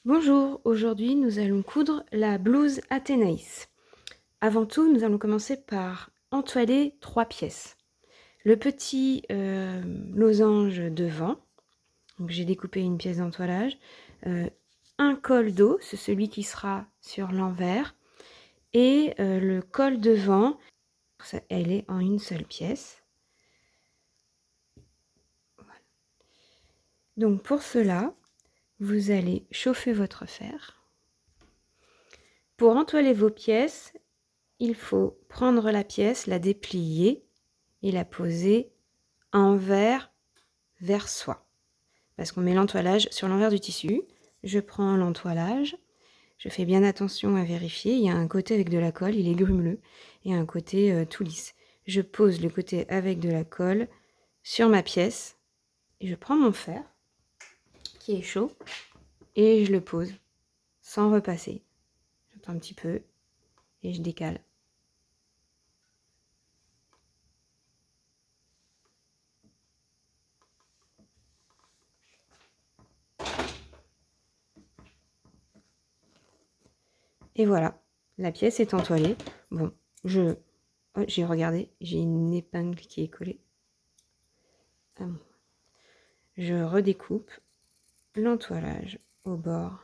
Bonjour, aujourd'hui nous allons coudre la blouse Athénaïs. Avant tout, nous allons commencer par entoiler 3 pièces. Le petit losange devant, donc j'ai découpé une pièce d'entoilage, un col dos, c'est celui qui sera sur l'envers, et le col devant, elle est en une seule pièce. Voilà. Donc pour cela, vous allez chauffer votre fer. Pour entoiler vos pièces, il faut prendre la pièce, la déplier et la poser envers vers soi. Parce qu'on met l'entoilage sur l'envers du tissu. Je prends l'entoilage, je fais bien attention à vérifier. Il y a un côté avec de la colle, il est grumeleux, et un côté tout lisse. Je pose le côté avec de la colle sur ma pièce, et je prends mon fer, qui est chaud, et je le pose sans repasser. J'attends un petit peu, et je décale. Et voilà, la pièce est entoilée. Bon, j'ai regardé, j'ai une épingle qui est collée. Ah bon. Je redécoupe l'entoilage au bord.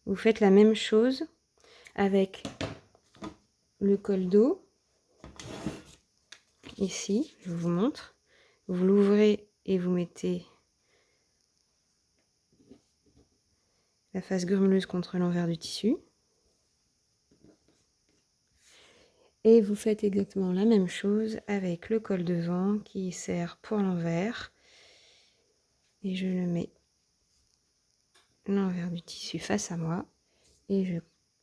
Vous faites la même chose avec le col dos. Ici, je vous montre. Vous l'ouvrez et vous mettez la face grumeleuse contre l'envers du tissu. Et vous faites exactement la même chose avec le col devant qui sert pour l'envers. Et je le mets l'envers du tissu face à moi. Et je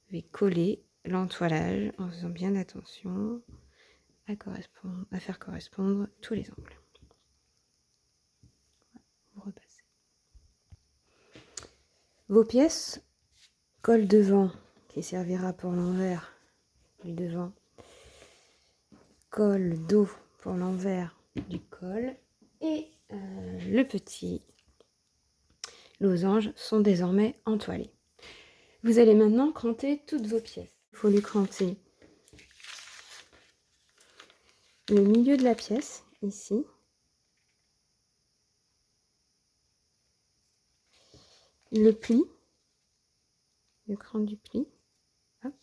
vais coller l'entoilage en faisant bien attention à faire correspondre tous les angles. Vous repassez. Vos pièces, col devant qui servira pour l'envers du devant, col dos pour l'envers du col et le petit losange sont désormais entoilés. Vous allez maintenant cranter toutes vos pièces. Il faut lui cranter le milieu de la pièce, ici, le pli, le cran du pli. Hop.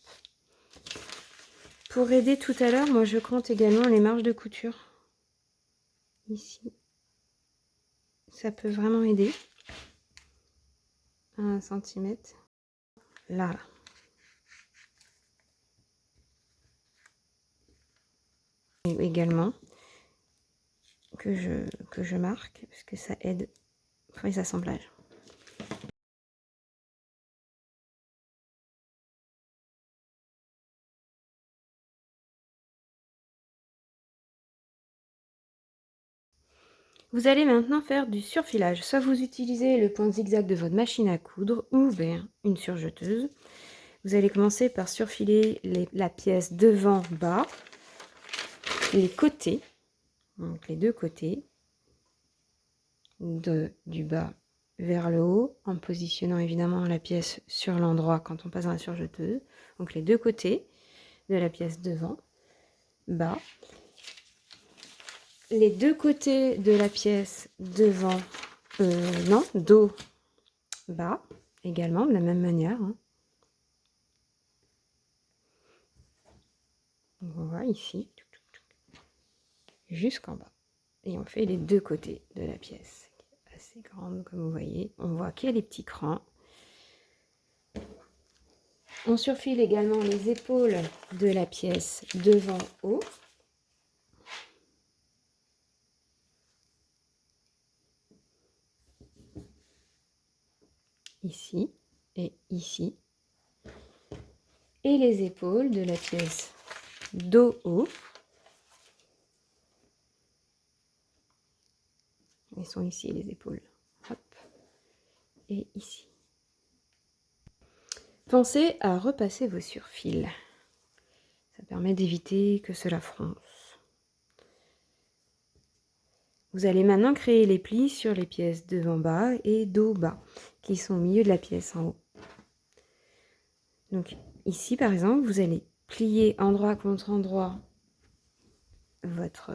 Pour aider tout à l'heure, moi je crante également les marges de couture. Ici. Ça peut vraiment aider. 1 centimètre. Là. Et également que je marque parce que ça aide pour les assemblages. Vous allez maintenant faire du surfilage. Soit vous utilisez le point zigzag de votre machine à coudre ou bien une surjeteuse. Vous allez commencer par surfiler la pièce devant-bas, les côtés, donc les deux côtés, du bas vers le haut, en positionnant évidemment la pièce sur l'endroit quand on passe dans la surjeteuse. Donc les deux côtés de la pièce devant, bas. Les deux côtés de la pièce devant, non, dos, bas, également de la même manière. Hein. On voit ici, jusqu'en bas. Et on fait les deux côtés de la pièce, assez grande comme vous voyez. On voit qu'il y a les petits crans. On surfile également les épaules de la pièce devant-haut. Ici et ici. Et les épaules de la pièce dos-haut. Elles sont ici les épaules. Hop. Et ici. Pensez à repasser vos surfils. Ça permet d'éviter que cela fronce. Vous allez maintenant créer les plis sur les pièces devant bas et dos bas, qui sont au milieu de la pièce en haut. Donc ici par exemple, vous allez plier endroit contre endroit votre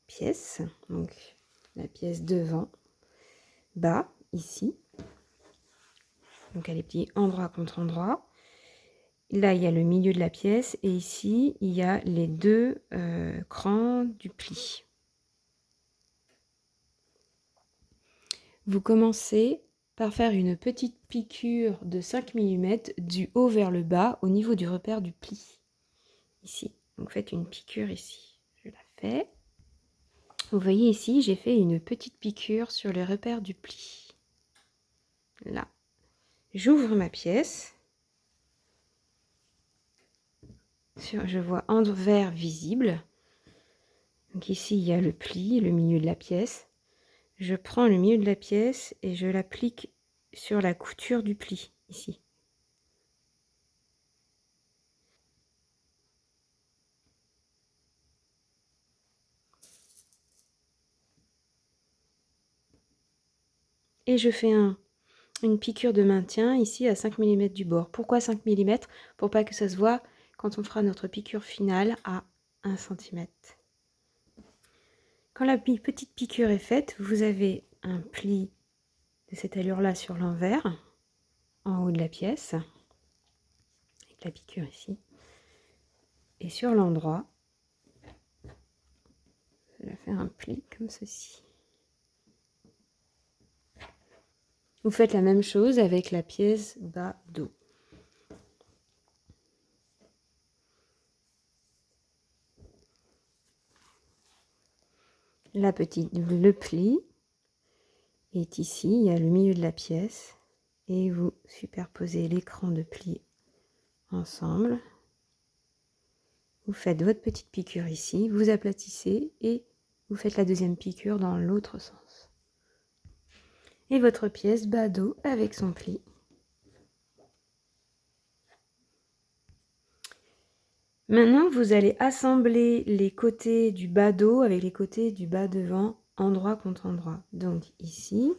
pièce, donc la pièce devant, bas, ici. Donc elle est pliée endroit contre endroit. Là, il y a le milieu de la pièce et ici, il y a les deux crans du pli. Vous commencez par faire une petite piqûre de 5 mm du haut vers le bas au niveau du repère du pli. Ici. Donc faites une piqûre ici. Je la fais. Vous voyez ici, j'ai fait une petite piqûre sur le repère du pli. Là. J'ouvre ma pièce. Je vois envers visible. Donc ici, il y a le pli, le milieu de la pièce. Je prends le milieu de la pièce et je l'applique sur la couture du pli, ici. Et je fais une piqûre de maintien ici à 5 mm du bord. Pourquoi 5 mm? Pour pas que ça se voit quand on fera notre piqûre finale à 1 cm. Quand la petite piqûre est faite, vous avez un pli de cette allure-là sur l'envers, en haut de la pièce, avec la piqûre ici. Et sur l'endroit, je vais faire un pli comme ceci. Vous faites la même chose avec la pièce bas-dos. Le pli est ici, il y a le milieu de la pièce et vous superposez l'écran de pli ensemble. Vous faites votre petite piqûre ici, vous aplatissez et vous faites la deuxième piqûre dans l'autre sens. Et votre pièce bas-dos avec son pli. Maintenant, vous allez assembler les côtés du bas-dos avec les côtés du bas devant, endroit contre endroit. Donc ici,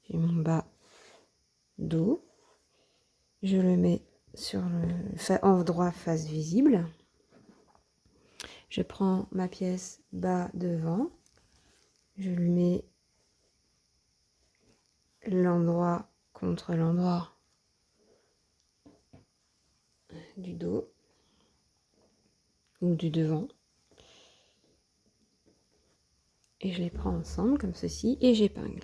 j'ai mon bas-dos. Je le mets sur le endroit face visible. Je prends ma pièce bas devant. Je lui mets l'endroit contre l'endroit du dos ou du devant. Et je les prends ensemble comme ceci et j'épingle.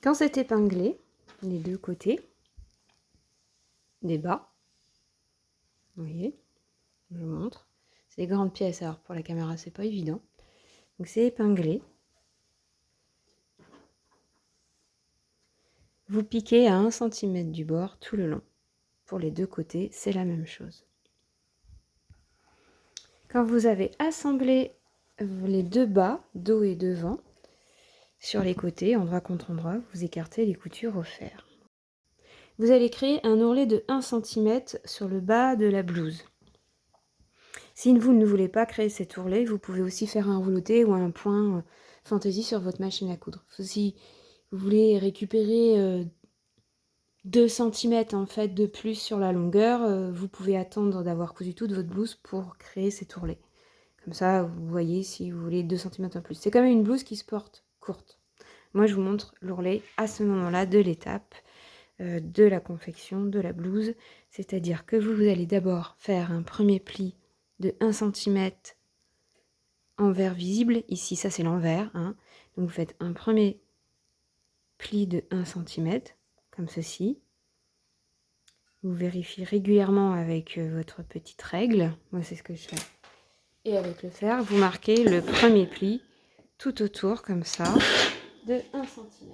Quand c'est épinglé, les deux côtés des bas, vous voyez, je vous montre. C'est des grandes pièces, alors pour la caméra c'est pas évident. Donc c'est épinglé. Vous piquez à 1 cm du bord tout le long. Pour les deux côtés, c'est la même chose. Quand vous avez assemblé les deux bas, dos et devant, sur les côtés, endroit contre endroit, vous écartez les coutures au fer. Vous allez créer un ourlet de 1 cm sur le bas de la blouse. Si vous ne voulez pas créer cet ourlet, vous pouvez aussi faire un rouleauté ou un point fantaisie sur votre machine à coudre. Si vous voulez récupérer 2 cm en fait de plus sur la longueur, vous pouvez attendre d'avoir cousu toute votre blouse pour créer cet ourlet. Comme ça, vous voyez si vous voulez 2 cm en plus. C'est quand même une blouse qui se porte courte. Moi, je vous montre l'ourlet à ce moment-là de l'étape de la confection de la blouse. C'est-à-dire que vous allez d'abord faire un premier pli de 1 cm envers visible. Ici, ça c'est l'envers. Hein. Donc vous faites un premier pli de 1 cm, comme ceci. Vous vérifiez régulièrement avec votre petite règle. Moi, c'est ce que je fais. Et avec le fer, vous marquez le premier pli tout autour, comme ça, de 1 cm.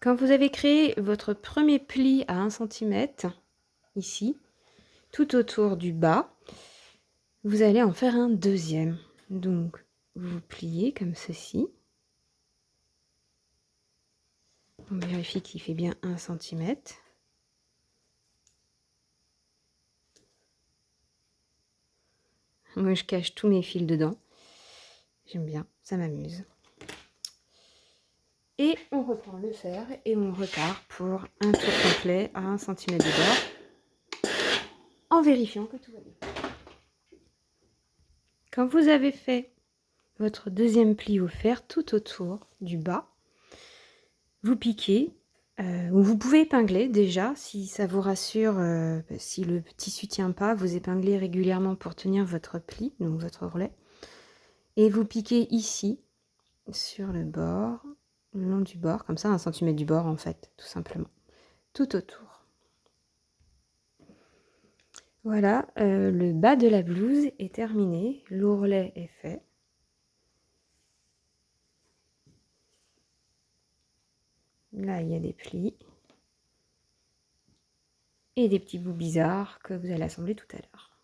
Quand vous avez créé votre premier pli à 1 cm, ici, tout autour du bas, vous allez en faire un deuxième. Donc, vous pliez comme ceci. On vérifie qu'il fait bien 1 cm. Moi, je cache tous mes fils dedans. J'aime bien, ça m'amuse. Et on reprend le fer et on repart pour un tour complet à 1 cm de bord, en vérifiant que tout va bien. Quand vous avez fait votre deuxième pli au fer tout autour du bas, vous piquez, ou vous pouvez épingler déjà, si ça vous rassure, si le tissu ne tient pas, vous épinglez régulièrement pour tenir votre pli, donc votre ourlet. Et vous piquez ici, sur le bord, le long du bord, comme ça, 1 cm du bord en fait, tout simplement, tout autour. Voilà, le bas de la blouse est terminé, l'ourlet est fait. Là, il y a des plis et des petits bouts bizarres que vous allez assembler tout à l'heure.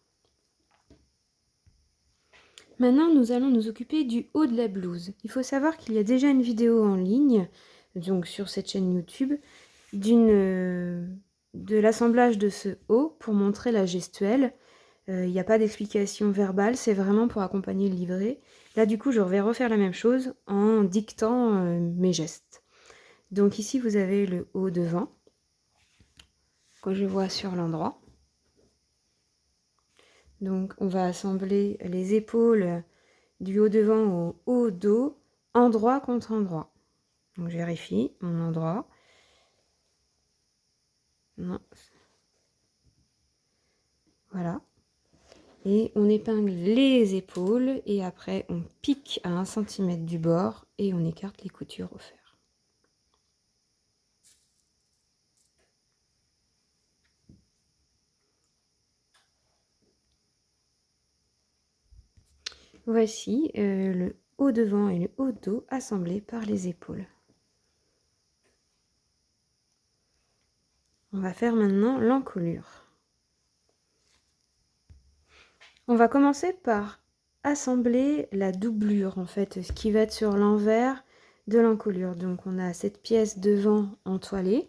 Maintenant, nous allons nous occuper du haut de la blouse. Il faut savoir qu'il y a déjà une vidéo en ligne, donc sur cette chaîne YouTube, de l'assemblage de ce haut pour montrer la gestuelle. Il n'y a pas d'explication verbale, c'est vraiment pour accompagner le livret. Là, du coup, je vais refaire la même chose en dictant mes gestes. Donc ici, vous avez le haut devant, que je vois sur l'endroit. Donc, on va assembler les épaules du haut devant au haut dos, endroit contre endroit. Donc, je vérifie mon endroit. Non. Voilà. Et on épingle les épaules et après on pique à 1 cm du bord et on écarte les coutures au fer. Voici le haut devant et le haut dos assemblés par les épaules. On va faire maintenant l'encolure. On va commencer par assembler la doublure, en fait, ce qui va être sur l'envers de l'encolure. Donc on a cette pièce devant entoilée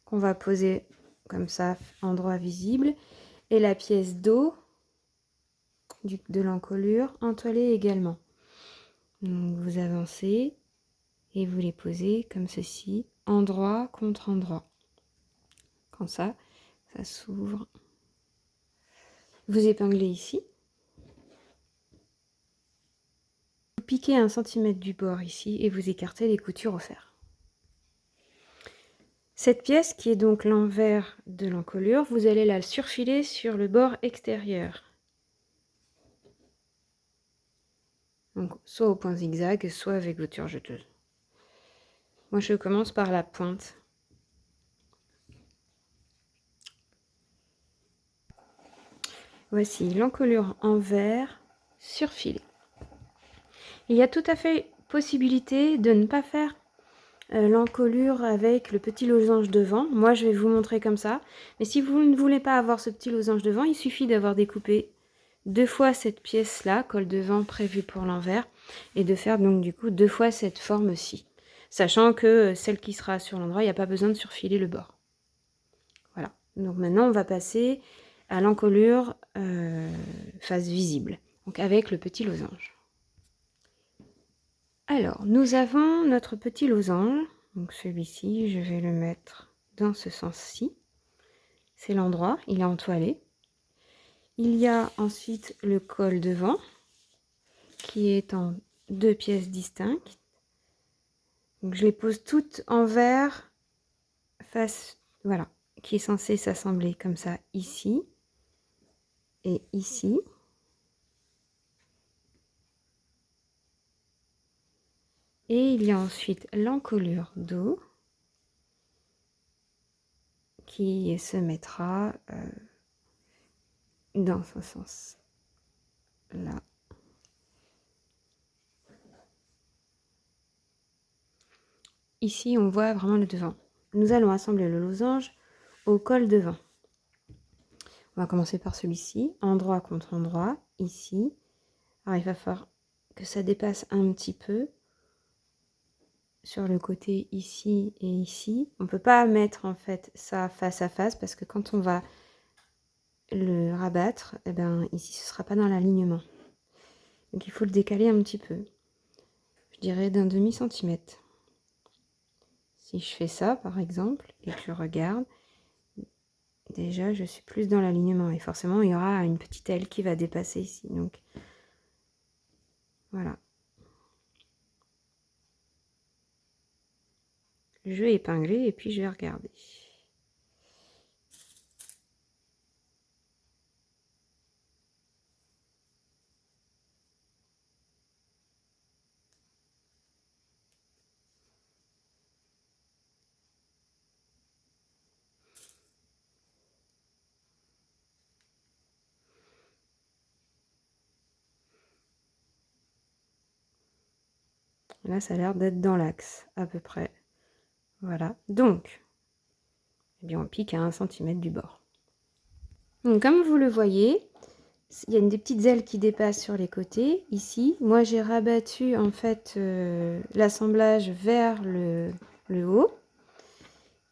qu'on va poser comme ça, endroit visible, et la pièce dos de l'encolure entoilée également. Donc vous avancez et vous les posez comme ceci, endroit contre endroit. Comme ça s'ouvre. Vous épinglez ici. Vous piquez 1 cm du bord ici et vous écartez les coutures au fer. Cette pièce qui est donc l'envers de l'encolure, vous allez la surfiler sur le bord extérieur. Donc soit au point zigzag, soit avec couture jeteuse. Moi je commence par la pointe. Voici l'encolure envers surfilée. Il y a tout à fait possibilité de ne pas faire l'encolure avec le petit losange devant. Moi je vais vous montrer comme ça, mais si vous ne voulez pas avoir ce petit losange devant, il suffit d'avoir découpé 2 fois cette pièce là, col devant prévu pour l'envers, et de faire donc du coup 2 fois cette forme-ci, sachant que celle qui sera sur l'endroit, il n'y a pas besoin de surfiler le bord. Voilà, donc maintenant on va passer à l'encolure face visible, donc avec le petit losange. Alors, nous avons notre petit losange, donc celui-ci, je vais le mettre dans ce sens-ci. C'est l'endroit, il est entoilé. Il y a ensuite le col devant, qui est en 2 pièces distinctes. Donc, je les pose toutes envers, face, voilà, qui est censé s'assembler comme ça, ici et ici. Et il y a ensuite l'encolure dos, qui se mettra dans ce sens là. Ici, on voit vraiment le devant. Nous allons assembler le losange au col devant. On va commencer par celui-ci, endroit contre endroit, ici. Alors, il va falloir que ça dépasse un petit peu sur le côté ici et ici. On ne peut pas mettre en fait ça face à face parce que quand on va le rabattre, eh ben, ici ce ne sera pas dans l'alignement. Donc il faut le décaler un petit peu. Je dirais d'un demi-centimètre. Si je fais ça par exemple et que je regarde, déjà je suis plus dans l'alignement et forcément il y aura une petite aile qui va dépasser ici. Donc voilà. Je vais épingler et puis je vais regarder. Là, ça a l'air d'être dans l'axe, à peu près. Voilà. Donc, eh bien, on pique à 1 cm du bord. Donc, comme vous le voyez, il y a des petites ailes qui dépassent sur les côtés, ici. Moi, j'ai rabattu, en fait, l'assemblage vers le haut.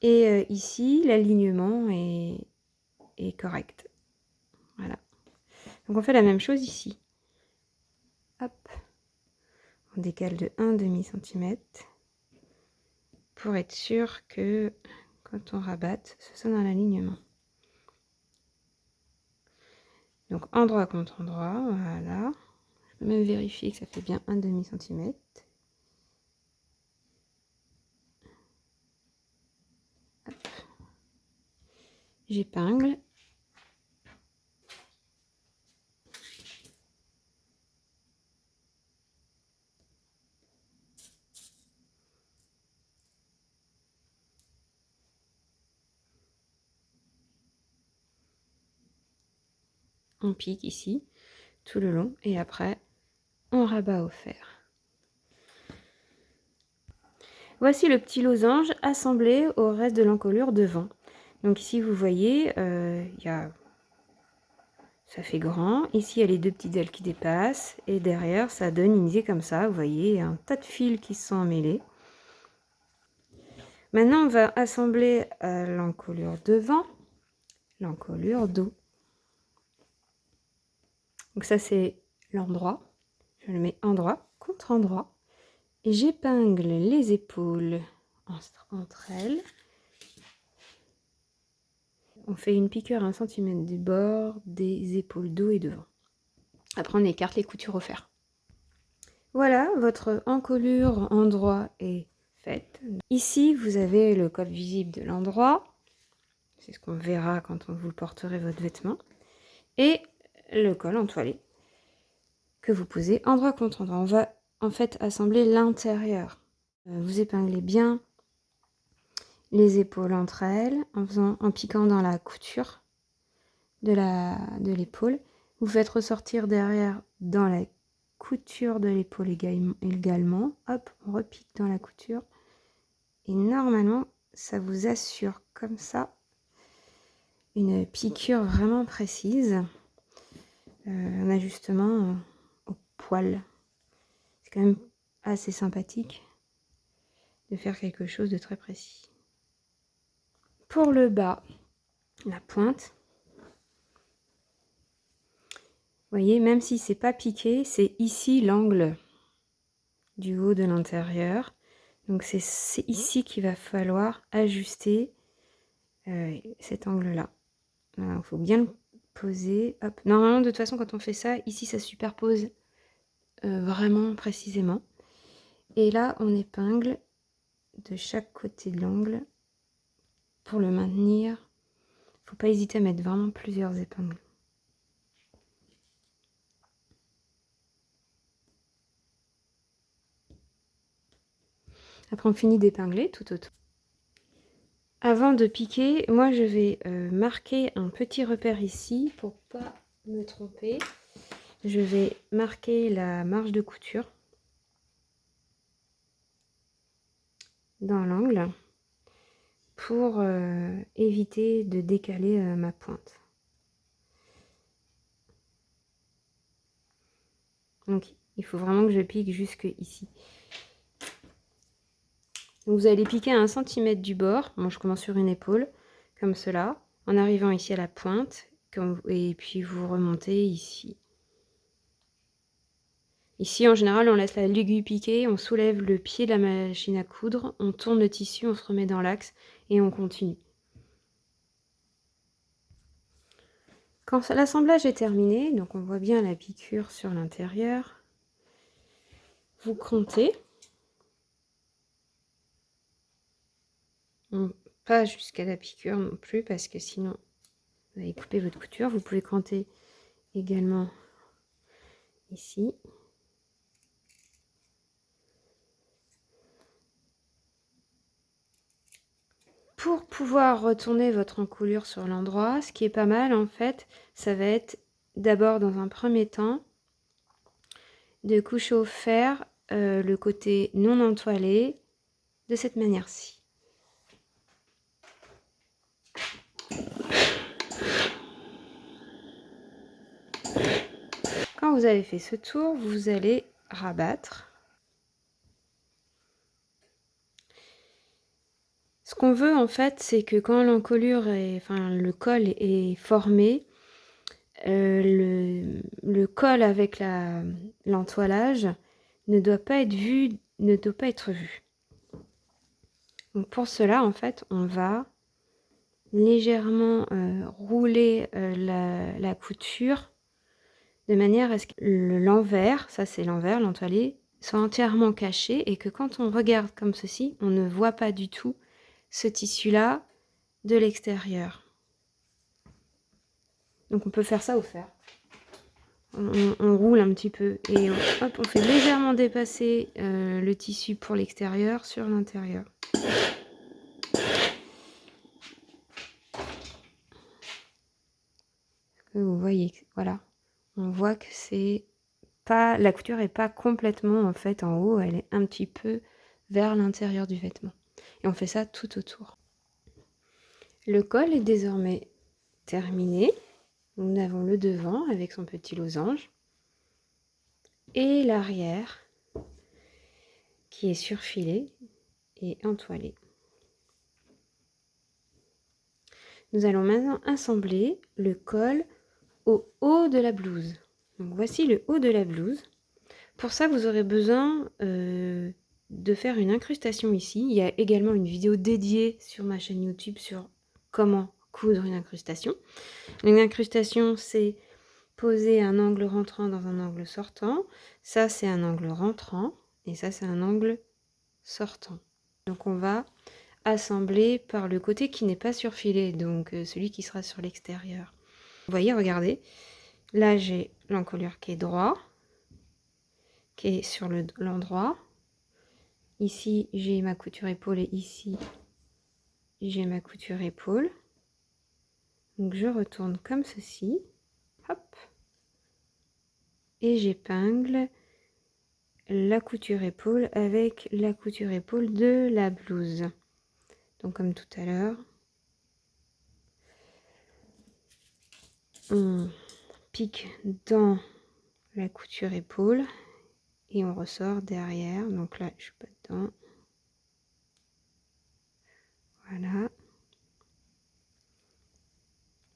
Et ici, l'alignement est correct. Voilà. Donc, on fait la même chose ici. Hop. On décale de 1 demi-centimètre pour être sûr que quand on rabatte, ce soit dans l'alignement. Donc endroit contre endroit, voilà. Je peux même vérifier que ça fait bien 1 demi-centimètre. J'épingle. On pique ici, tout le long, et après, on rabat au fer. Voici le petit losange assemblé au reste de l'encolure devant. Donc ici, vous voyez, ça fait grand. Ici, il y a les deux petites ailes qui dépassent. Et derrière, ça donne une idée comme ça. Vous voyez, il y a un tas de fils qui se sont emmêlés. Maintenant, on va assembler l'encolure devant, l'encolure dos. Donc ça, c'est l'endroit. Je le mets endroit contre endroit. Et j'épingle les épaules entre elles. On fait une piqûre à 1 cm du bord des épaules dos et devant. Après, on écarte les coutures au fer. Voilà, votre encolure endroit est faite. Ici, vous avez le col visible de l'endroit. C'est ce qu'on verra quand vous porterez votre vêtement. Et le col entoilé que vous posez endroit contre endroit. On va en fait assembler l'intérieur. Vous épinglez bien les épaules entre elles en piquant dans la couture de l'épaule. Vous faites ressortir derrière dans la couture de l'épaule également. Hop, on repique dans la couture. Et normalement, ça vous assure comme ça une piqûre vraiment précise. Un ajustement au poil. C'est quand même assez sympathique de faire quelque chose de très précis. Pour le bas, la pointe, vous voyez, même si c'est pas piqué, c'est ici l'angle du haut de l'intérieur. Donc c'est ici qu'il va falloir ajuster cet angle-là. Il faut bien le poser. Hop. Normalement, de toute façon, quand on fait ça, ici, ça superpose vraiment précisément. Et là, on épingle de chaque côté de l'angle pour le maintenir. Il ne faut pas hésiter à mettre vraiment plusieurs épingles. Après, on finit d'épingler tout autour. Avant de piquer, moi, je vais marquer un petit repère ici pour pas me tromper. Je vais marquer la marge de couture dans l'angle pour éviter de décaler ma pointe. Donc, il faut vraiment que je pique jusque ici. Donc vous allez piquer à 1 cm du bord. Moi, je commence sur une épaule, comme cela, en arrivant ici à la pointe, et puis vous remontez ici. Ici, en général, on laisse la l'aiguille piquer, on soulève le pied de la machine à coudre, on tourne le tissu, on se remet dans l'axe et on continue. Quand l'assemblage est terminé, donc on voit bien la piqûre sur l'intérieur, vous comptez. Pas jusqu'à la piqûre non plus, parce que sinon vous allez couper votre couture. Vous pouvez compter également ici. Pour pouvoir retourner votre encolure sur l'endroit, ce qui est pas mal en fait, ça va être d'abord dans un premier temps de coucher au fer le côté non entoilé de cette manière-ci. Quand vous avez fait ce tour, vous allez rabattre. Ce qu'on veut en fait, c'est que quand l'encolure le col est formé, le col avec l'entoilage ne doit pas être vu. Donc pour cela, en fait, on va légèrement rouler la couture de manière à ce que l'envers, ça c'est l'envers, l'entoilé, soit entièrement caché et que quand on regarde comme ceci, on ne voit pas du tout ce tissu-là de l'extérieur. Donc on peut faire ça au fer. On roule un petit peu et hop, on fait légèrement dépasser le tissu pour l'extérieur sur l'intérieur. Vous voyez, voilà, on voit que c'est pas, la couture est pas complètement en fait en haut, elle est un petit peu vers l'intérieur du vêtement. Et on fait ça tout autour. Le col est désormais terminé. Nous avons le devant avec son petit losange et l'arrière qui est surfilé et entoilé. Nous allons maintenant assembler le col au haut de la blouse. Donc voici le haut de la blouse. Pour ça, vous aurez besoin de faire une incrustation ici. Il y a également une vidéo dédiée sur ma chaîne YouTube sur comment coudre une incrustation. Une incrustation, c'est poser un angle rentrant dans un angle sortant. Ça, c'est un angle rentrant et ça, c'est un angle sortant. Donc on va assembler par le côté qui n'est pas surfilé, donc celui qui sera sur l'extérieur. Vous voyez, regardez, là j'ai l'encolure qui est droit, qui est sur l'endroit. Ici j'ai ma couture épaule et ici j'ai ma couture épaule. Donc je retourne comme ceci, hop, et j'épingle la couture épaule avec la couture épaule de la blouse. Donc comme tout à l'heure, on pique dans la couture épaule et on ressort derrière. Donc là, je suis pas dedans. Voilà.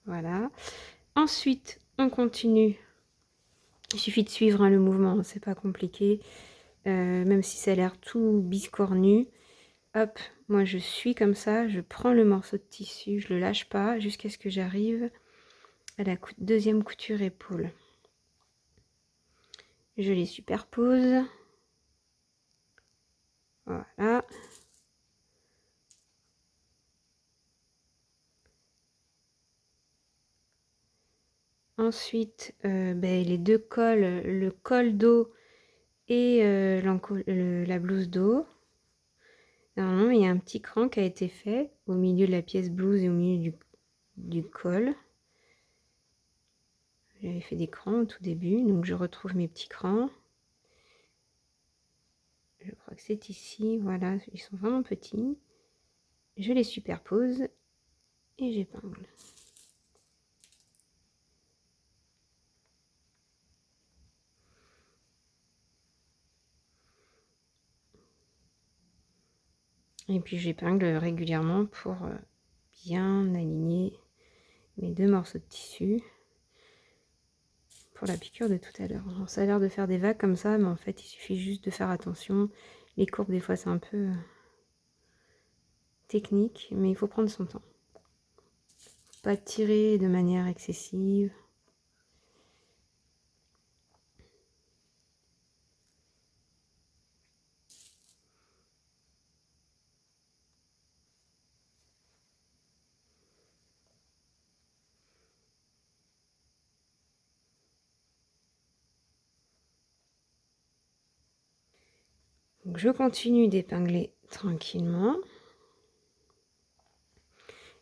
Voilà. Ensuite, on continue. Il suffit de suivre le mouvement, c'est pas compliqué. Même si ça a l'air tout biscornu. Hop, moi je suis comme ça, je prends le morceau de tissu, je le lâche pas jusqu'à ce que j'arrive à la deuxième couture épaule. Je les superpose. Voilà. Ensuite, les deux cols, le col dos et la blouse dos. Normalement, il y a un petit cran qui a été fait au milieu de la pièce blouse et au milieu du col. J'avais fait des crans au tout début, donc je retrouve mes petits crans. Je crois que c'est ici, voilà, ils sont vraiment petits. Je les superpose et j'épingle. Et puis j'épingle régulièrement pour bien aligner mes 2 morceaux de tissu pour la piqûre de tout à l'heure. Ça a l'air de faire des vagues comme ça, mais en fait il suffit juste de faire attention. Les courbes des fois c'est un peu technique, mais il faut prendre son temps. Pas tirer de manière excessive. Donc je continue d'épingler tranquillement.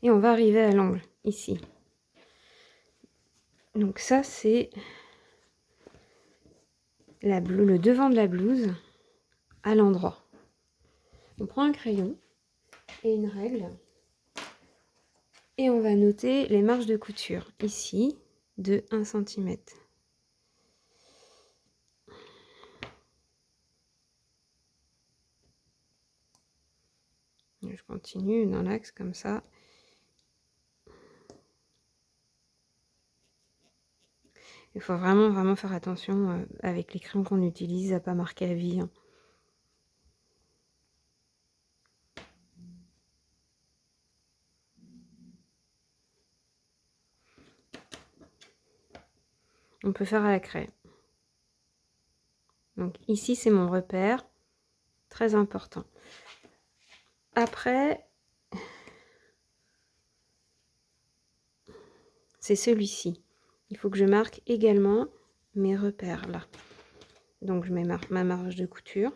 Et on va arriver à l'angle, ici. Donc ça, c'est le devant de la blouse à l'endroit. On prend un crayon et une règle. Et on va noter les marges de couture, ici, de 1 cm. Je continue dans l'axe comme ça. Il faut vraiment faire attention avec les crayons qu'on utilise à pas marquer à vie. Hein. On peut faire à la craie. Donc ici, c'est mon repère, très important. Après, c'est celui-ci. Il faut que je marque également mes repères là. Donc je mets ma marge de couture,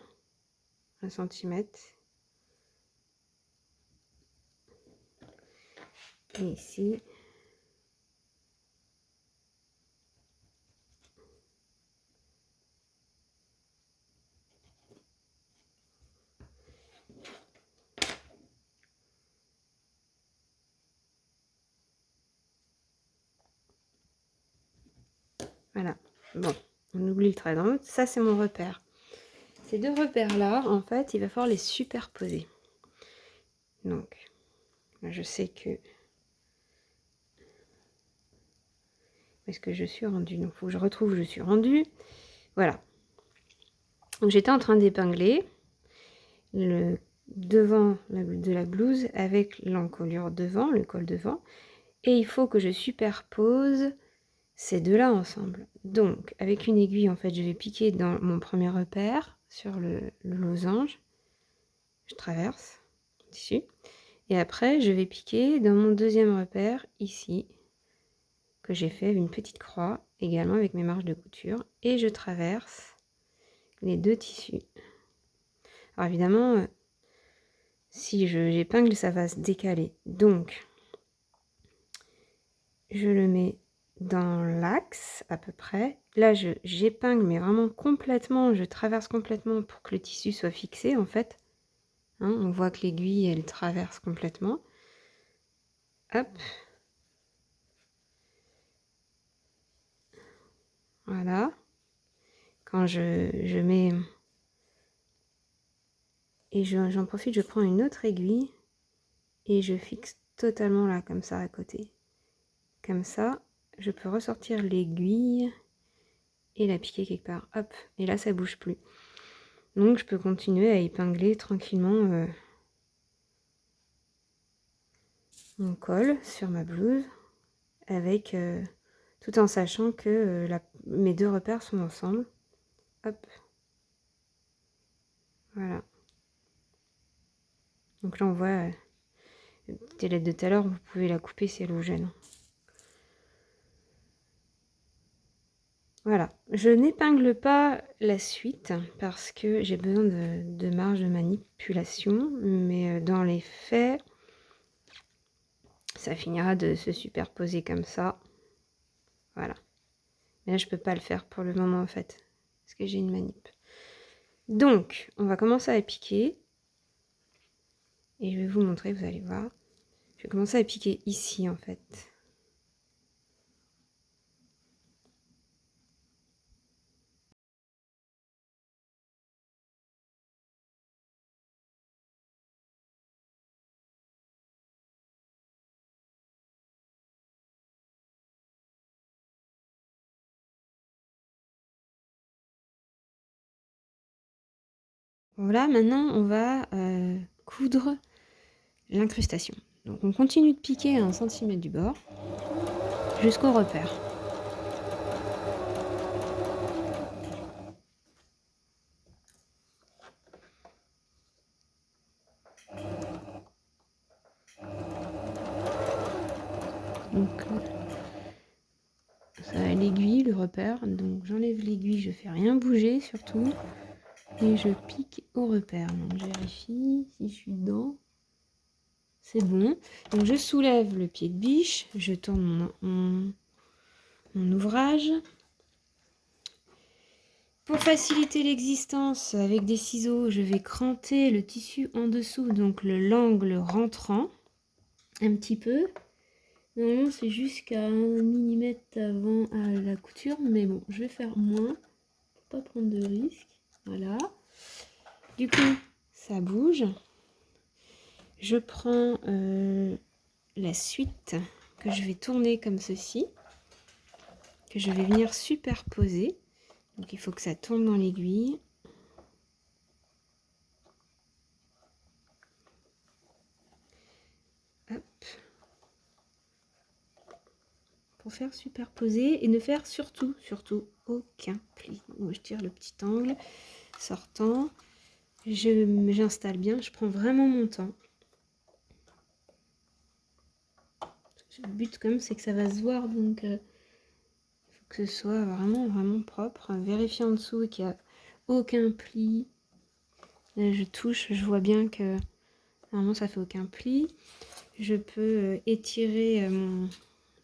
1 cm. Et ici, voilà. Bon, on oublie le trait d'en haut. Ça, c'est mon repère. Ces 2 repères-là, en fait, il va falloir les superposer. Donc, je sais que... Où est-ce que je suis rendue? Donc, il faut que je retrouve où je suis rendue. Voilà. Donc, j'étais en train d'épingler le devant de la blouse avec l'encolure devant, le col devant. Et il faut que je superpose ces 2-là ensemble. Donc, avec une aiguille, en fait, je vais piquer dans mon premier repère sur le losange. Je traverse le tissu. Et après, je vais piquer dans mon deuxième repère, ici, que j'ai fait une petite croix, également avec mes marges de couture. Et je traverse les 2 tissus. Alors évidemment, si j'épingle, ça va se décaler. Donc, je le mets dans l'axe à peu près. Là, j'épingle, mais vraiment complètement, je traverse complètement pour que le tissu soit fixé en fait. Hein, on voit que l'aiguille, elle traverse complètement. Hop. Voilà. Quand je mets... Et j'en profite, je prends une autre aiguille et je fixe totalement là, comme ça, à côté. Comme ça, je peux ressortir l'aiguille et la piquer quelque part. Hop. Et là, ça bouge plus. Donc, je peux continuer à épingler tranquillement mon col sur ma blouse avec tout en sachant que mes 2 repères sont ensemble. Hop. Voilà. Donc là, on voit la petite ailette de tout à l'heure, vous pouvez la couper si elle vous gêne. Voilà. Je n'épingle pas la suite parce que j'ai besoin de marge de manipulation, mais dans les faits, ça finira de se superposer comme ça. Voilà. Mais là, je peux pas le faire pour le moment en fait, parce que j'ai une manip. Donc, on va commencer à piquer. Et je vais vous montrer, vous allez voir. Je vais commencer à piquer ici en fait. Voilà, maintenant on va coudre l'incrustation. Donc on continue de piquer à 1 cm du bord jusqu'au repère. Donc ça a l'aiguille, le repère, donc j'enlève l'aiguille, je fais rien bouger surtout, et je pique au repère. Donc je vérifie si je suis dedans, c'est bon. Donc je soulève le pied de biche, je tourne mon ouvrage. Pour faciliter l'existence, avec des ciseaux, je vais cranter le tissu en dessous, donc l'angle rentrant un petit peu. Normalement, c'est jusqu'à 1 millimètre avant la couture, mais bon, je vais faire moins pour pas prendre de risques. Voilà. Du coup, ça bouge. Je prends la suite que je vais tourner comme ceci, que je vais venir superposer. Donc, il faut que ça tourne dans l'aiguille. Hop. Pour faire superposer et ne faire surtout aucun pli. Moi, je tire le petit angle sortant. J'installe bien, je prends vraiment mon temps. Le but comme c'est que ça va se voir, donc il faut que ce soit vraiment propre. Vérifier en dessous qu'il n'y a aucun pli. Là, je touche, je vois bien que normalement ça fait aucun pli. Je peux étirer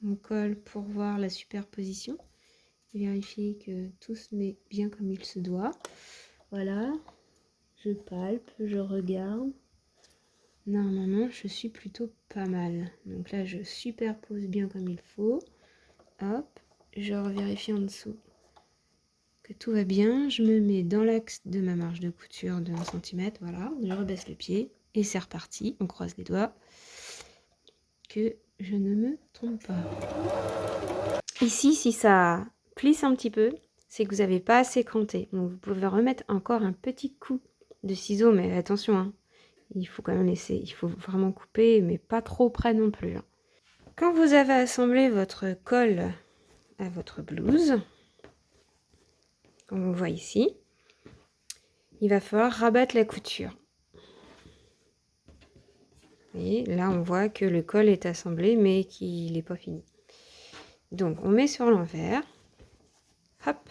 mon col pour voir la superposition. Vérifier que tout se met bien comme il se doit. Voilà, je palpe, je regarde. Normalement, je suis plutôt pas mal. Donc là, je superpose bien comme il faut. Hop, je revérifie en dessous que tout va bien. Je me mets dans l'axe de ma marge de couture de 1 cm. Voilà, je rebaisse le pied et c'est reparti. On croise les doigts que je ne me trompe pas. Ici, si ça plisse un petit peu, c'est que vous n'avez pas assez cranté. Donc vous pouvez remettre encore un petit coup de ciseau, mais attention, hein, il faut quand même laisser, il faut vraiment couper, mais pas trop près non plus. Hein. Quand vous avez assemblé votre col à votre blouse, comme on voit ici, il va falloir rabattre la couture. Et là, on voit que le col est assemblé, mais qu'il n'est pas fini. Donc, on met sur l'envers, hop,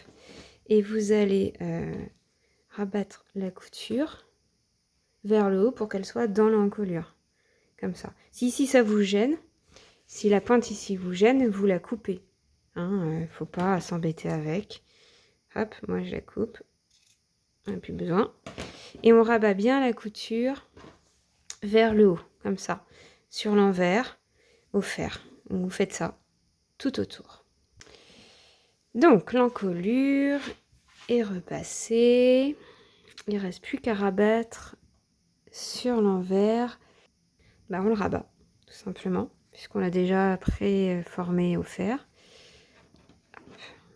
et vous allez rabattre la couture vers le haut pour qu'elle soit dans l'encolure, comme ça. Si ici ça vous gêne, si la pointe ici vous gêne, vous la coupez. Hein, faut pas s'embêter avec. Hop, moi je la coupe. On n'a plus besoin. Et on rabat bien la couture vers le haut, comme ça, sur l'envers, au fer. Vous faites ça tout autour. Donc l'encolure est repassée. Il ne reste plus qu'à rabattre sur l'envers. Bah, on le rabat, tout simplement, puisqu'on l'a déjà préformé au fer.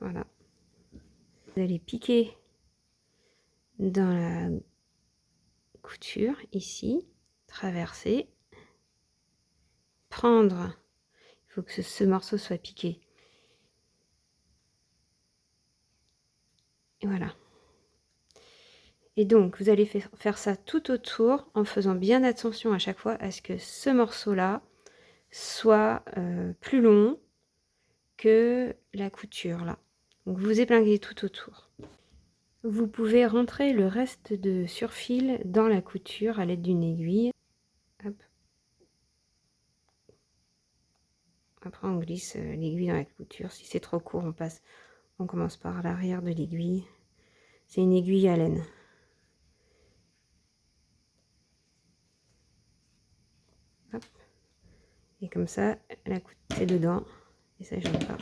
Voilà. Vous allez piquer dans la couture, ici, traverser, prendre, il faut que ce morceau soit piqué. Et voilà. Et donc, vous allez faire ça tout autour en faisant bien attention à chaque fois à ce que ce morceau-là soit plus long que la couture là. Donc, vous épinglez tout autour. Vous pouvez rentrer le reste de surfil dans la couture à l'aide d'une aiguille. Hop. Après, on glisse l'aiguille dans la couture. Si c'est trop court, on commence par l'arrière de l'aiguille. C'est une aiguille à laine. Hop. Et comme ça, la couture est dedans et ça ne gêne pas.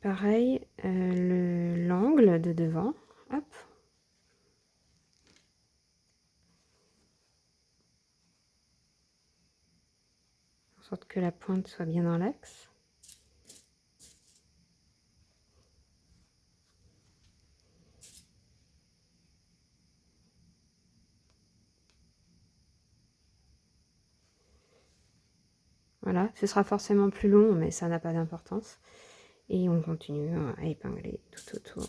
Pareil, l'angle de devant, hop. En sorte que la pointe soit bien dans l'axe. Voilà, ce sera forcément plus long, mais ça n'a pas d'importance. Et on continue à épingler tout autour.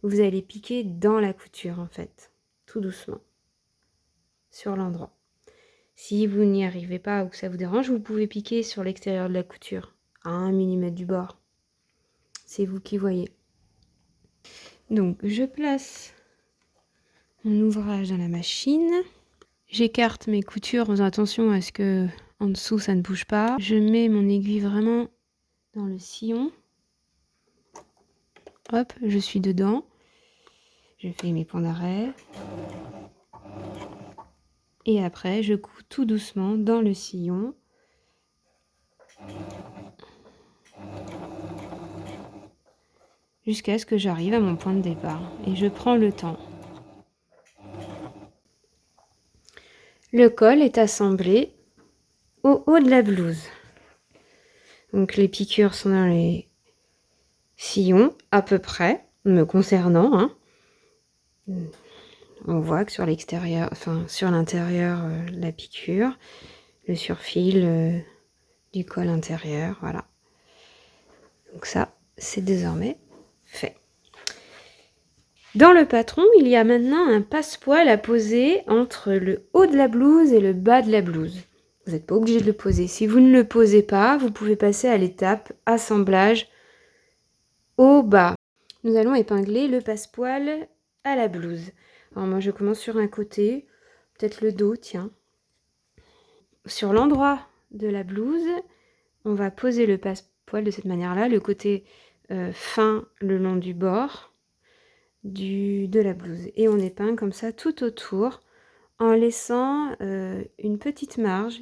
Vous allez piquer dans la couture en fait, tout doucement, sur l'endroit. Si vous n'y arrivez pas ou que ça vous dérange, vous pouvez piquer sur l'extérieur de la couture, à 1 mm du bord. C'est vous qui voyez. Donc je place mon ouvrage dans la machine. J'écarte mes coutures en faisant attention à ce que en dessous ça ne bouge pas. Je mets mon aiguille vraiment dans le sillon. Hop, je suis dedans. Je fais mes points d'arrêt. Et après, je couds tout doucement dans le sillon. Jusqu'à ce que j'arrive à mon point de départ. Et je prends le temps. Le col est assemblé au haut de la blouse. Donc les piqûres sont dans les sillons, à peu près, me concernant. Hein. On voit que sur l'extérieur, enfin sur l'intérieur, la piqûre, le surfil du col intérieur, voilà. Donc ça, c'est désormais fait. Dans le patron, il y a maintenant un passepoil à poser entre le haut de la blouse et le bas de la blouse. Vous n'êtes pas obligé de le poser. Si vous ne le posez pas, vous pouvez passer à l'étape assemblage au bas. Nous allons épingler le passepoil à la blouse. Alors moi, je commence sur un côté, peut-être le dos, tiens. Sur l'endroit de la blouse, on va poser le passepoil de cette manière-là, le côté fin le long du bord de la blouse. Et on épingle comme ça tout autour en laissant une petite marge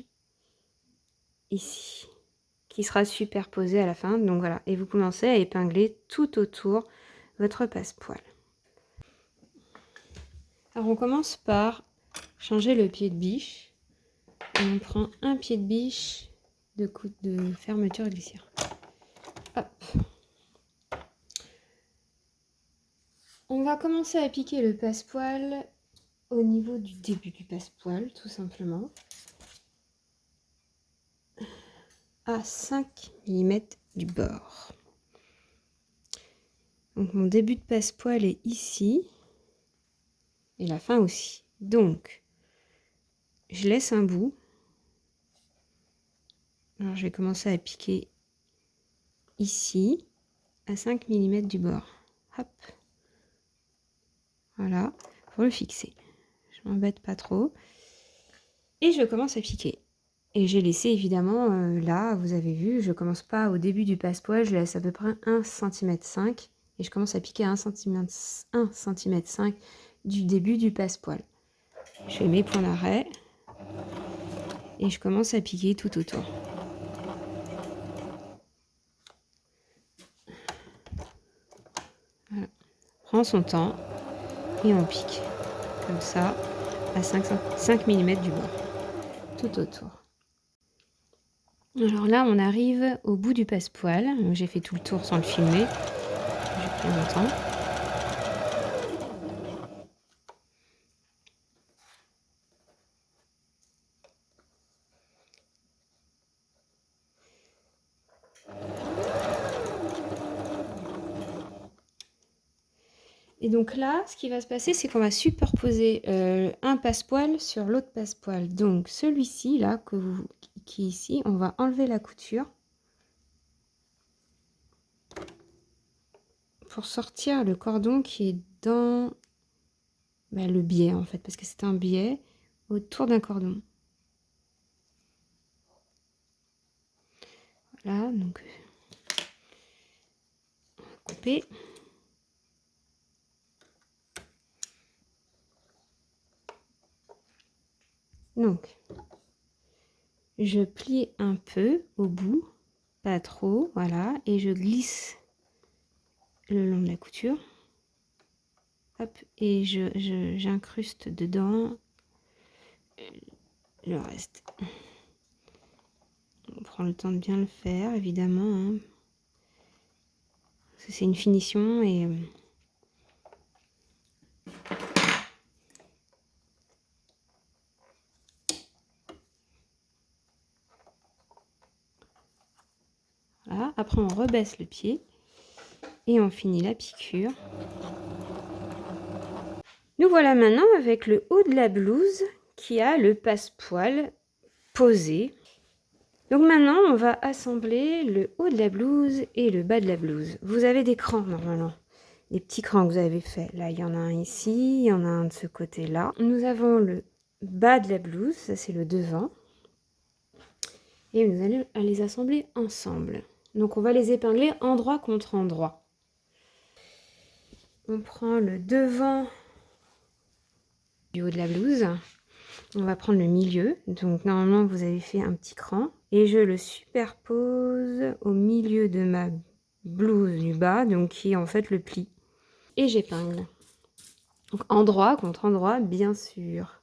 ici qui sera superposée à la fin. Donc voilà, et vous commencez à épingler tout autour votre passepoil. Alors on commence par changer le pied de biche. Et on prend un pied de biche de fermeture glissière. Hop. On va commencer à piquer le passepoil au niveau du début du passepoil, tout simplement, à 5 mm du bord. Donc mon début de passepoil est ici, et la fin aussi. Donc, je laisse un bout. Alors je vais commencer à piquer ici, à 5 mm du bord. Hop. Voilà, pour le fixer. Je m'embête pas trop. Et je commence à piquer. Et j'ai laissé évidemment, là, vous avez vu, je commence pas au début du passepoil, je laisse à peu près 1,5 cm. Et je commence à piquer à 1,5 cm du début du passepoil. Je fais mes points d'arrêt. Et je commence à piquer tout autour. Voilà. On prend son temps et on pique. Comme ça, à 5 mm du bord. Tout autour. Alors là, on arrive au bout du passepoil. J'ai fait tout le tour sans le filmer. J'ai pris mon temps. Et donc là, ce qui va se passer, c'est qu'on va superposer un passepoil sur l'autre passepoil. Donc celui-ci, là, qui est ici, on va enlever la couture pour sortir le cordon qui est dans le biais, en fait, parce que c'est un biais autour d'un cordon. Voilà, donc on va couper. Donc, je plie un peu au bout, pas trop, voilà, et je glisse le long de la couture. Hop, et j'incruste dedans le reste. On prend le temps de bien le faire, évidemment, hein. C'est une finition et Après, on rebaisse le pied et on finit la piqûre. Nous voilà maintenant avec le haut de la blouse qui a le passepoil posé. Donc maintenant, on va assembler le haut de la blouse et le bas de la blouse. Vous avez des crans normalement, des petits crans que vous avez faits. Là, il y en a un ici, il y en a un de ce côté-là. Nous avons le bas de la blouse, ça c'est le devant. Et nous allons les assembler ensemble. Donc on va les épingler endroit contre endroit. On prend le devant du haut de la blouse. On va prendre le milieu. Donc normalement vous avez fait un petit cran. Et je le superpose au milieu de ma blouse du bas, donc qui est en fait le pli. Et j'épingle. Donc endroit contre endroit, bien sûr.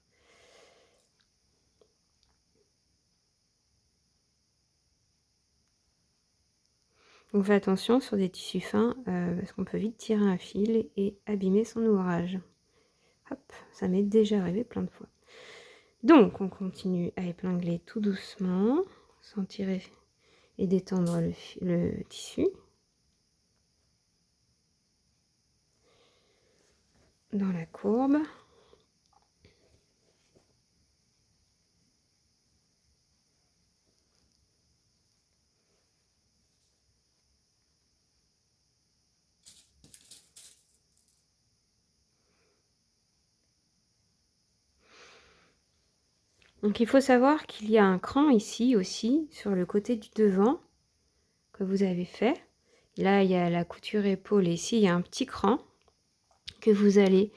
Donc faites attention sur des tissus fins, parce qu'on peut vite tirer un fil et abîmer son ouvrage. Hop, ça m'est déjà arrivé plein de fois. Donc on continue à épingler tout doucement, sans tirer et détendre le tissu. Dans la courbe. Donc il faut savoir qu'il y a un cran ici aussi, sur le côté du devant, que vous avez fait. Là, il y a la couture épaule et ici, il y a un petit cran que vous allez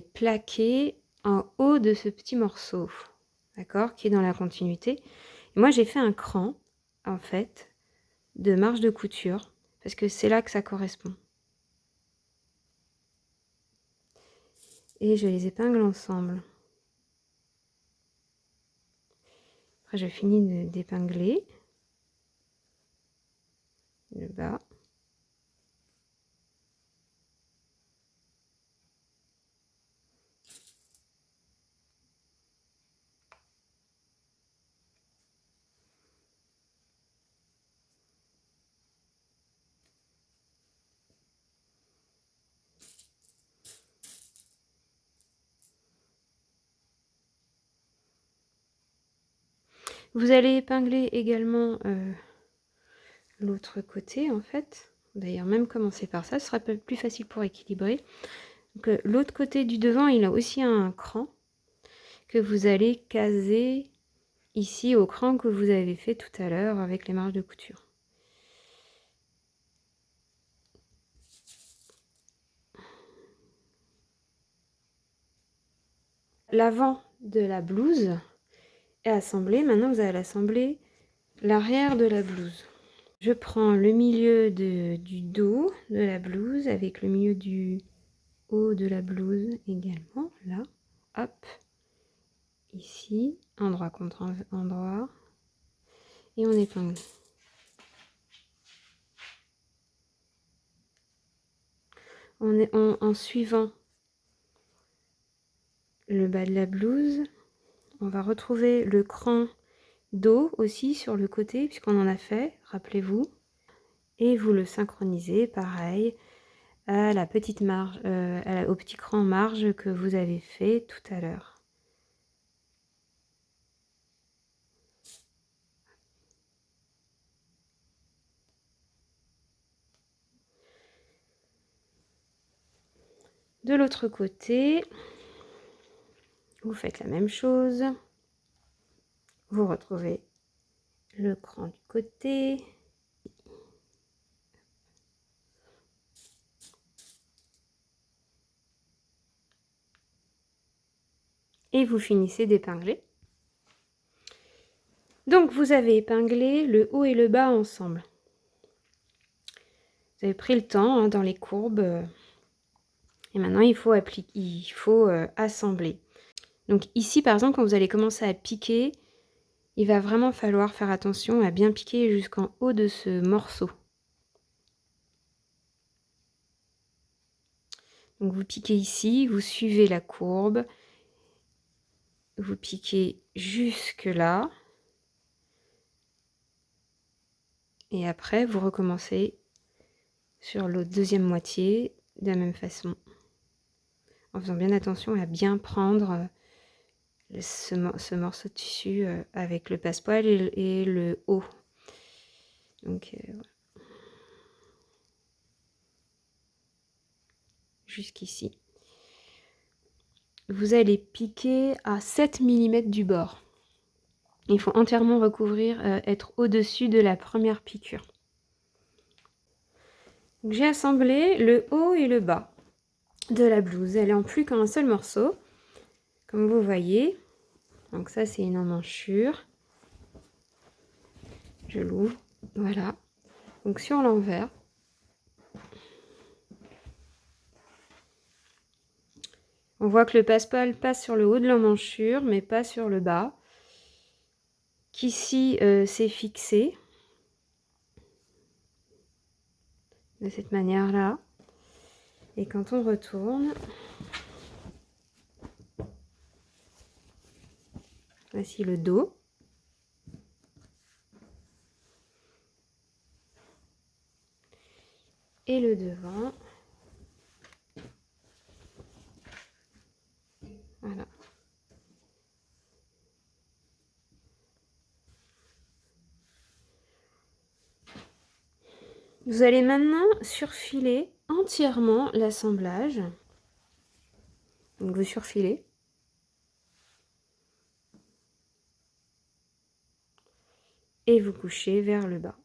plaquer en haut de ce petit morceau, d'accord, qui est dans la continuité. Et moi, j'ai fait un cran, en fait, de marge de couture, parce que c'est là que ça correspond. Et je les épingle ensemble. Après, je finis d'épingler le bas. Vous allez épingler également l'autre côté, en fait. D'ailleurs, même commencer par ça, ce sera plus facile pour équilibrer. L'autre côté du devant, il a aussi un cran que vous allez caser ici au cran que vous avez fait tout à l'heure avec les marges de couture. L'avant de la blouse est assemblé. Maintenant, vous allez assembler l'arrière de la blouse. Je prends le milieu du dos de la blouse avec le milieu du haut de la blouse également. Là, hop, ici, endroit contre endroit. Et on épingle. En suivant le bas de la blouse, on va retrouver le cran dos aussi sur le côté, puisqu'on en a fait, rappelez-vous. Et vous le synchronisez, pareil, à la petite marge, au petit cran marge que vous avez fait tout à l'heure. De l'autre côté, vous faites la même chose. Vous retrouvez le cran du côté. Et vous finissez d'épingler. Donc vous avez épinglé le haut et le bas ensemble. Vous avez pris le temps hein, dans les courbes. Et maintenant il faut assembler. Donc ici par exemple quand vous allez commencer à piquer, il va vraiment falloir faire attention à bien piquer jusqu'en haut de ce morceau. Donc vous piquez ici, vous suivez la courbe, vous piquez jusque là. Et après, vous recommencez sur l'autre deuxième moitié de la même façon, en faisant bien attention à bien prendre ce morceau de tissu avec le passepoil et le haut. Donc voilà. Jusqu'ici. Vous allez piquer à 7 mm du bord. Il faut entièrement recouvrir, être au-dessus de la première piqûre. J'ai assemblé le haut et le bas de la blouse. Elle est en plus qu'un seul morceau, comme vous voyez. Donc ça, c'est une emmanchure. Je l'ouvre, voilà. Donc sur l'envers, on voit que le passepoil passe sur le haut de l'emmanchure, mais pas sur le bas. Qu'ici, c'est fixé de cette manière-là. Et quand on retourne, voici le dos. Et le devant. Voilà. Vous allez maintenant surfiler entièrement l'assemblage. Donc vous surfilez. Et vous couchez vers le bas.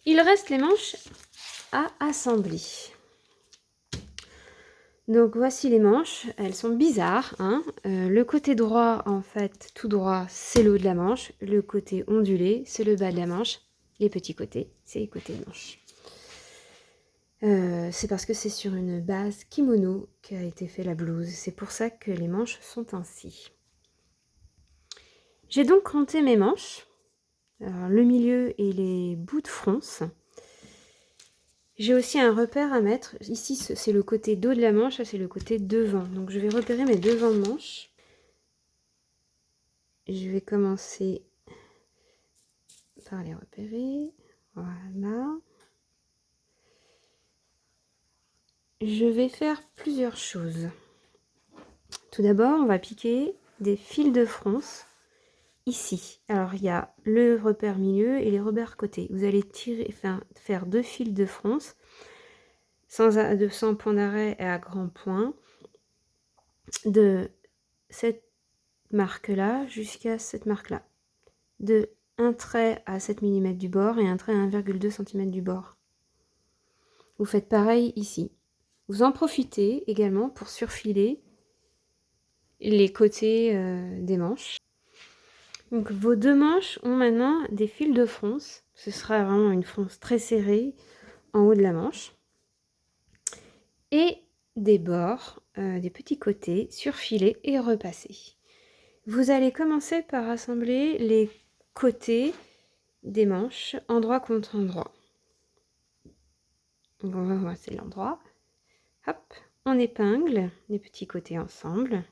Il reste les manches à assembler. Donc voici les manches, elles sont bizarres, hein. Le côté droit, en fait, tout droit, c'est le haut de la manche. Le côté ondulé, c'est le bas de la manche. Les petits côtés, c'est les côtés de manche. C'est parce que c'est sur une base kimono qu'a été fait la blouse. C'est pour ça que les manches sont ainsi. J'ai donc compté mes manches. Alors, le milieu et les bouts de fronce. J'ai aussi un repère à mettre. Ici, c'est le côté dos de la manche, ça c'est le côté devant. Donc je vais repérer mes devants de manche. Je vais commencer par les repérer. Voilà. Je vais faire plusieurs choses. Tout d'abord, on va piquer des fils de fronce ici. Alors, il y a le repère milieu et les repères côté. Vous allez faire 2 fils de fronce sans point d'arrêt et à grand point de cette marque-là jusqu'à cette marque-là. De un trait à 7 mm du bord et un trait à 1,2 cm du bord. Vous faites pareil ici. Vous en profitez également pour surfiler les côtés des manches. Donc vos deux manches ont maintenant des fils de fronce. Ce sera vraiment une fronce très serrée en haut de la manche. Et des bords, des petits côtés surfilés et repassés. Vous allez commencer par assembler les côtés des manches, endroit contre endroit. Donc on va voir, c'est l'endroit. Hop, on épingle les petits côtés ensemble.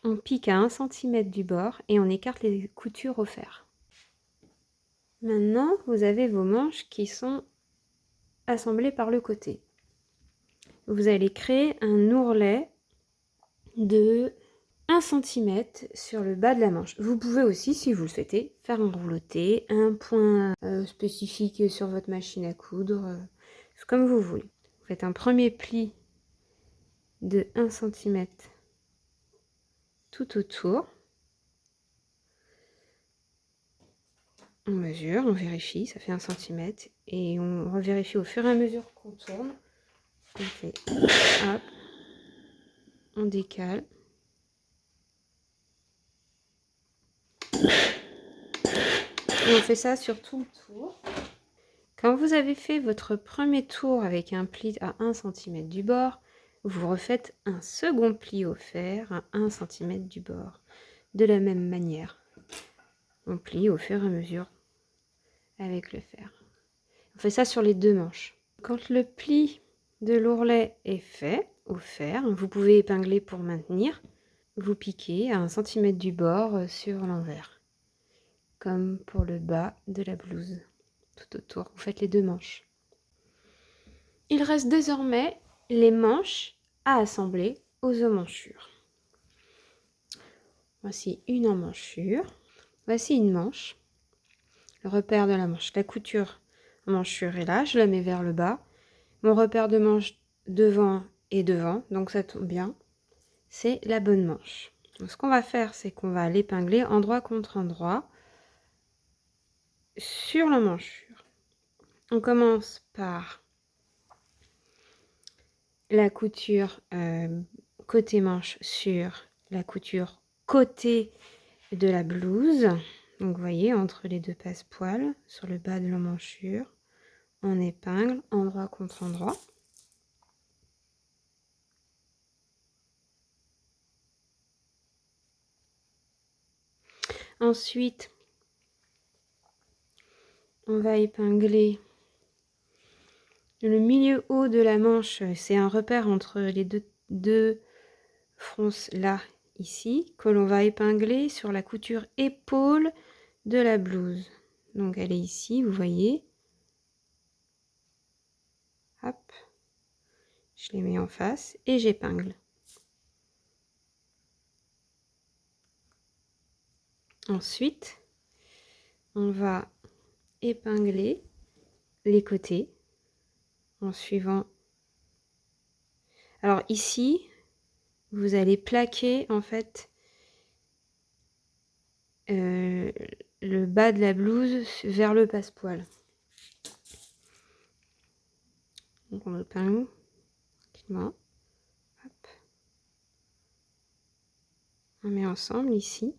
On pique à 1 cm du bord et on écarte les coutures au fer. Maintenant, vous avez vos manches qui sont assemblées par le côté. Vous allez créer un ourlet de 1 cm sur le bas de la manche. Vous pouvez aussi, si vous le souhaitez, faire un rouleauté, un point spécifique sur votre machine à coudre, comme vous voulez. Vous faites un premier pli de 1 cm tout autour. On mesure, on vérifie, ça fait 1 cm. Et on revérifie au fur et à mesure qu'on tourne. On fait hop, on décale. Et on fait ça sur tout le tour. Quand vous avez fait votre premier tour avec un pli à 1 cm du bord, vous refaites un second pli au fer à 1 cm du bord. De la même manière, on plie au fur et à mesure avec le fer. On fait ça sur les deux manches. Quand le pli de l'ourlet est fait au fer, vous pouvez épingler pour maintenir. vous piquez à 1 cm du bord sur l'envers, comme pour le bas de la blouse, tout autour. Vous faites les 2 manches. Il reste désormais les manches à assembler aux emmanchures. Voici une emmanchure. Voici une manche. Le repère de la manche. La couture emmanchure est là. Je la mets vers le bas. Mon repère de manche devant et devant. Donc ça tombe bien. C'est la bonne manche. Donc, ce qu'on va faire, c'est qu'on va l'épingler endroit contre endroit sur l'emmanchure. On commence par la couture côté manche sur la couture côté de la blouse. Donc vous voyez, entre les 2 passepoils, sur le bas de l'emmanchure, on épingle endroit contre endroit. Ensuite, on va épingler le milieu haut de la manche. C'est un repère entre les deux fronces là, ici, que l'on va épingler sur la couture épaule de la blouse. Donc elle est ici, vous voyez. Hop, je les mets en face et j'épingle. Ensuite, on va épingler les côtés en suivant. Alors ici, vous allez plaquer en fait le bas de la blouse vers le passepoil. Donc on épingle tranquillement. Hop. On met ensemble ici.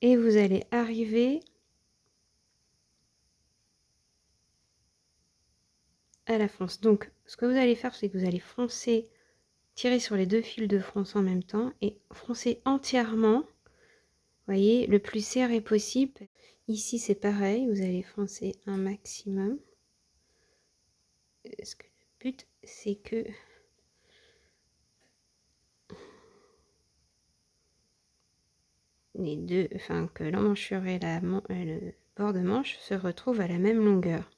Et vous allez arriver à la fronce. Donc ce que vous allez faire, c'est que vous allez froncer, tirer sur les 2 fils de fronce en même temps et froncer entièrement. Vous voyez, le plus serré possible. Ici c'est pareil, vous allez froncer un maximum. Parce que le but c'est que les deux, enfin que l'emmanchure et le bord de manche se retrouvent à la même longueur.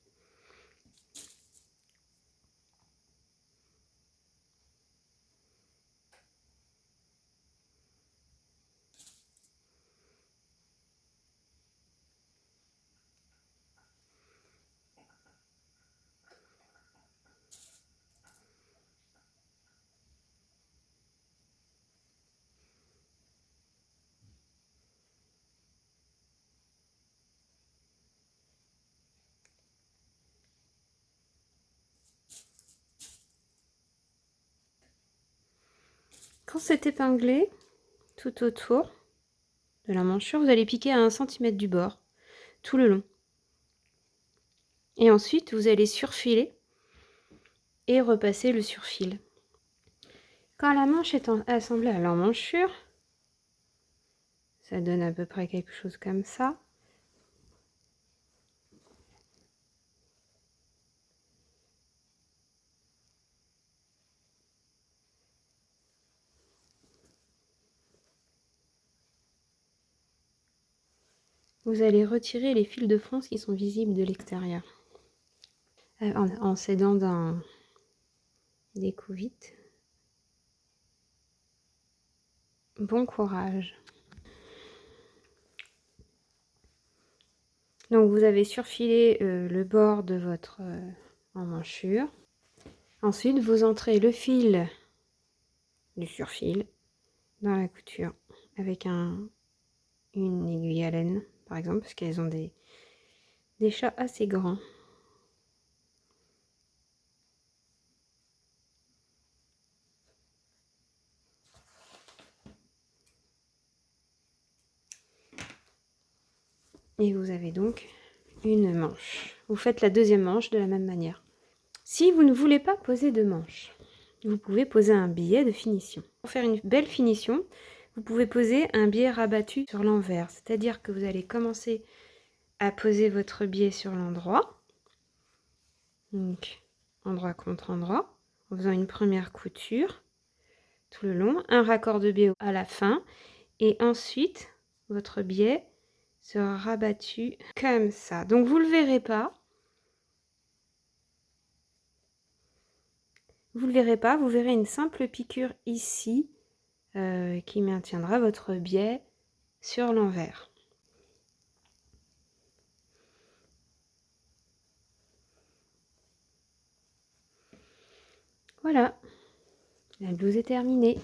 Quand c'est épinglé tout autour de la manchure, vous allez piquer à 1 cm du bord, tout le long. Et ensuite, vous allez surfiler et repasser le surfil. Quand la manche est assemblée à l'emmanchure, ça donne à peu près quelque chose comme ça. Vous allez retirer les fils de fronce qui sont visibles de l'extérieur. En s'aidant d'un découvite. Bon courage. Donc vous avez surfilé le bord de votre emmanchure. Ensuite, vous entrez le fil du surfil dans la couture avec une aiguille à laine, par exemple, parce qu'elles ont des chats assez grands. Et vous avez donc une manche. Vous faites la deuxième manche de la même manière. Si vous ne voulez pas poser de manche, vous pouvez poser un billet de finition. Pour faire une belle finition, vous pouvez poser un biais rabattu sur l'envers, c'est-à-dire que vous allez commencer à poser votre biais sur l'endroit, donc endroit contre endroit, en faisant une première couture tout le long, un raccord de biais à la fin, et ensuite votre biais sera rabattu comme ça. Donc vous ne le verrez pas. Vous ne le verrez pas, vous verrez une simple piqûre ici qui maintiendra votre biais sur l'envers. Voilà, la blouse est terminée.